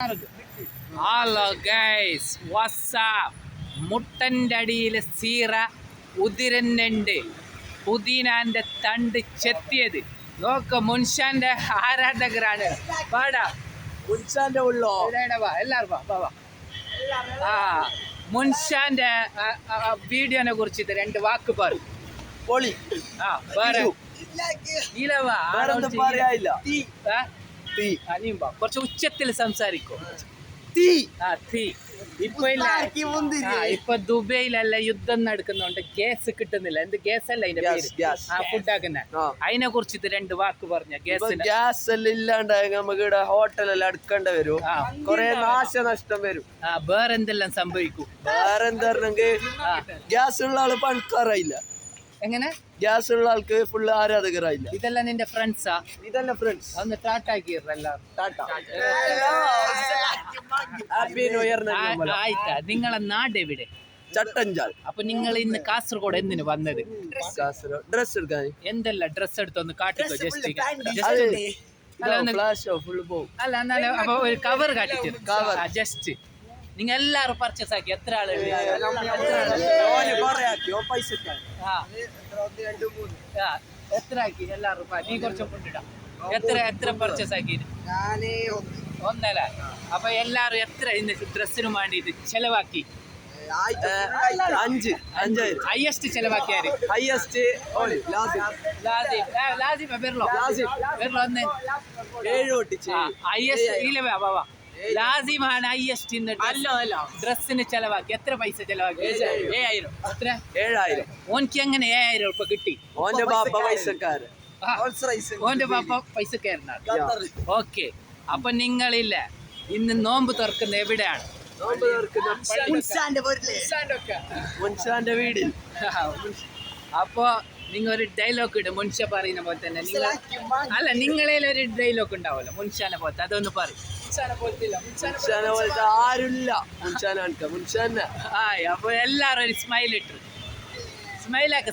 Hello guys, WhatsApp. മുട്ടൻ്റെ അടിയിൽ സീറ, ഉതിരന്നുണ്ട്, പുതിനാന്റെ തണ്ട് ചെത്തിയത്. നോക്ക, മുൻഷാന്റെ ആരാധകരാണ്. പാടാ മുൻഷാന്റെ ഉള്ളോ എല്ലാരും വാ. ആ മുൻഷാന്റെ വീഡിയോനെ കുറിച്ചിട്ട് രണ്ട് വാക്ക് പറയും. പൊളി. ആ വേറെ ഇലവാ പറയാനില്ല. കുറച്ച് ഉച്ചത്തിൽ സംസാരിക്കും. ഇപ്പൊ ദുബൈയിലല്ല യുദ്ധം നടക്കുന്നുണ്ട്, ഗ്യാസ് കിട്ടുന്നില്ല. എന്ത് ഗ്യാസ് അല്ല അതിന്റെ പേര്, ഫുഡാക്കുന്ന. അതിനെ കുറിച്ചിട്ട് രണ്ട് വാക്ക് പറഞ്ഞ. ഗ്യാസ് എല്ലാം ഇല്ലാണ്ടായി നമുക്ക് ഇവിടെ ഹോട്ടലെല്ലാം അടുക്കേണ്ടി വരും, കൊറേ നാശനഷ്ടം വരും. വേറെന്തെല്ലാം സംഭവിക്കും? വേറെന്താ ഗ്യാസ് ഉള്ള ആള് പണിക്കാറായില്ല. എങ്ങനെ ഗ്യാസ് ഉള്ള ആൾക്ക് ഫുള്ള് ആരാധകരായില്ല. ഇതെല്ലാം നിന്റെ ഫ്രണ്ട്സാ? ഇതല്ല ഫ്രണ്ട്സ്. ഒന്ന് ടാറ്റാക്കിയല്ലോ. ആയിട്ടാ. നിങ്ങളെ നാട് എവിടെ? ചട്ടഞ്ചാൽ. അപ്പൊ നിങ്ങൾ ഇന്ന് കാസർഗോഡ് എന്തിനു വന്നത്? ഡ്രസ് എടുക്കാൻ. എന്തെല്ലാം ഡ്രസ് എടുത്തൊന്ന് കാട്ടിക്കോ. ജസ്റ്റ് അല്ല, എന്നാലും അപ്പൊ ഒരു കവർ കാട്ടിച്ചു. ജസ്റ്റ് നിങ്ങൾ എല്ലാരും പർച്ചേസ് ആക്കി. എത്ര ആളുണ്ട്? എത്ര ആക്കി എല്ലാരും? നീ കുറച്ച് കൊണ്ടിടാം. എത്ര പർച്ചേസ് ആക്കി? ഒന്നല്ല. അപ്പൊ എല്ലാരും എത്ര ഇന്ന് ഡ്രസ്സിന് വേണ്ടിട്ട് ചെലവാക്കി? 5,000 ഹയസ്റ്റ് ചെലവാക്കിയാര്? ഹയസ്റ്റ് ലാസിമാണ് ഹയസ്റ്റ് ഡ്രസ്സിന് ചെലവാക്കി. എത്ര പൈസ ചെലവാക്കി? 7,000. എത്ര? 7,000. ഓൻക്ക് എങ്ങനെ 7,000 രൂപ കിട്ടി? ഓന്റെ ബാപ്പ പൈസക്കാരൻ. ഓന്റെ ബാപ്പ പൈസക്കാരനാണ്. ഓക്കെ. അപ്പൊ നിങ്ങളില്ല ഇന്ന് നോമ്പ് തുറക്കുന്ന എവിടെയാണ്? മുൻഷാന്റെ വീടിൽ. അപ്പൊ നിങ്ങൾ ഒരു ഡയലോഗ് ഇടും, മുൻഷ പറയുന്ന പോലെ തന്നെ. അല്ല, നിങ്ങളിൽ ഒരു ഡയലോഗ് ഉണ്ടാവുമല്ലോ മുൻഷാനെ പോലത്തെ, അതൊന്ന് പറയും. മുൻഷാനെ പോലത്തെ ആരുമില്ല. മുൻഷാനെ അപ്പൊ എല്ലാരും ഒരു സ്മൈൽ ഇട്ടു. സ്മൈലാക്ക്.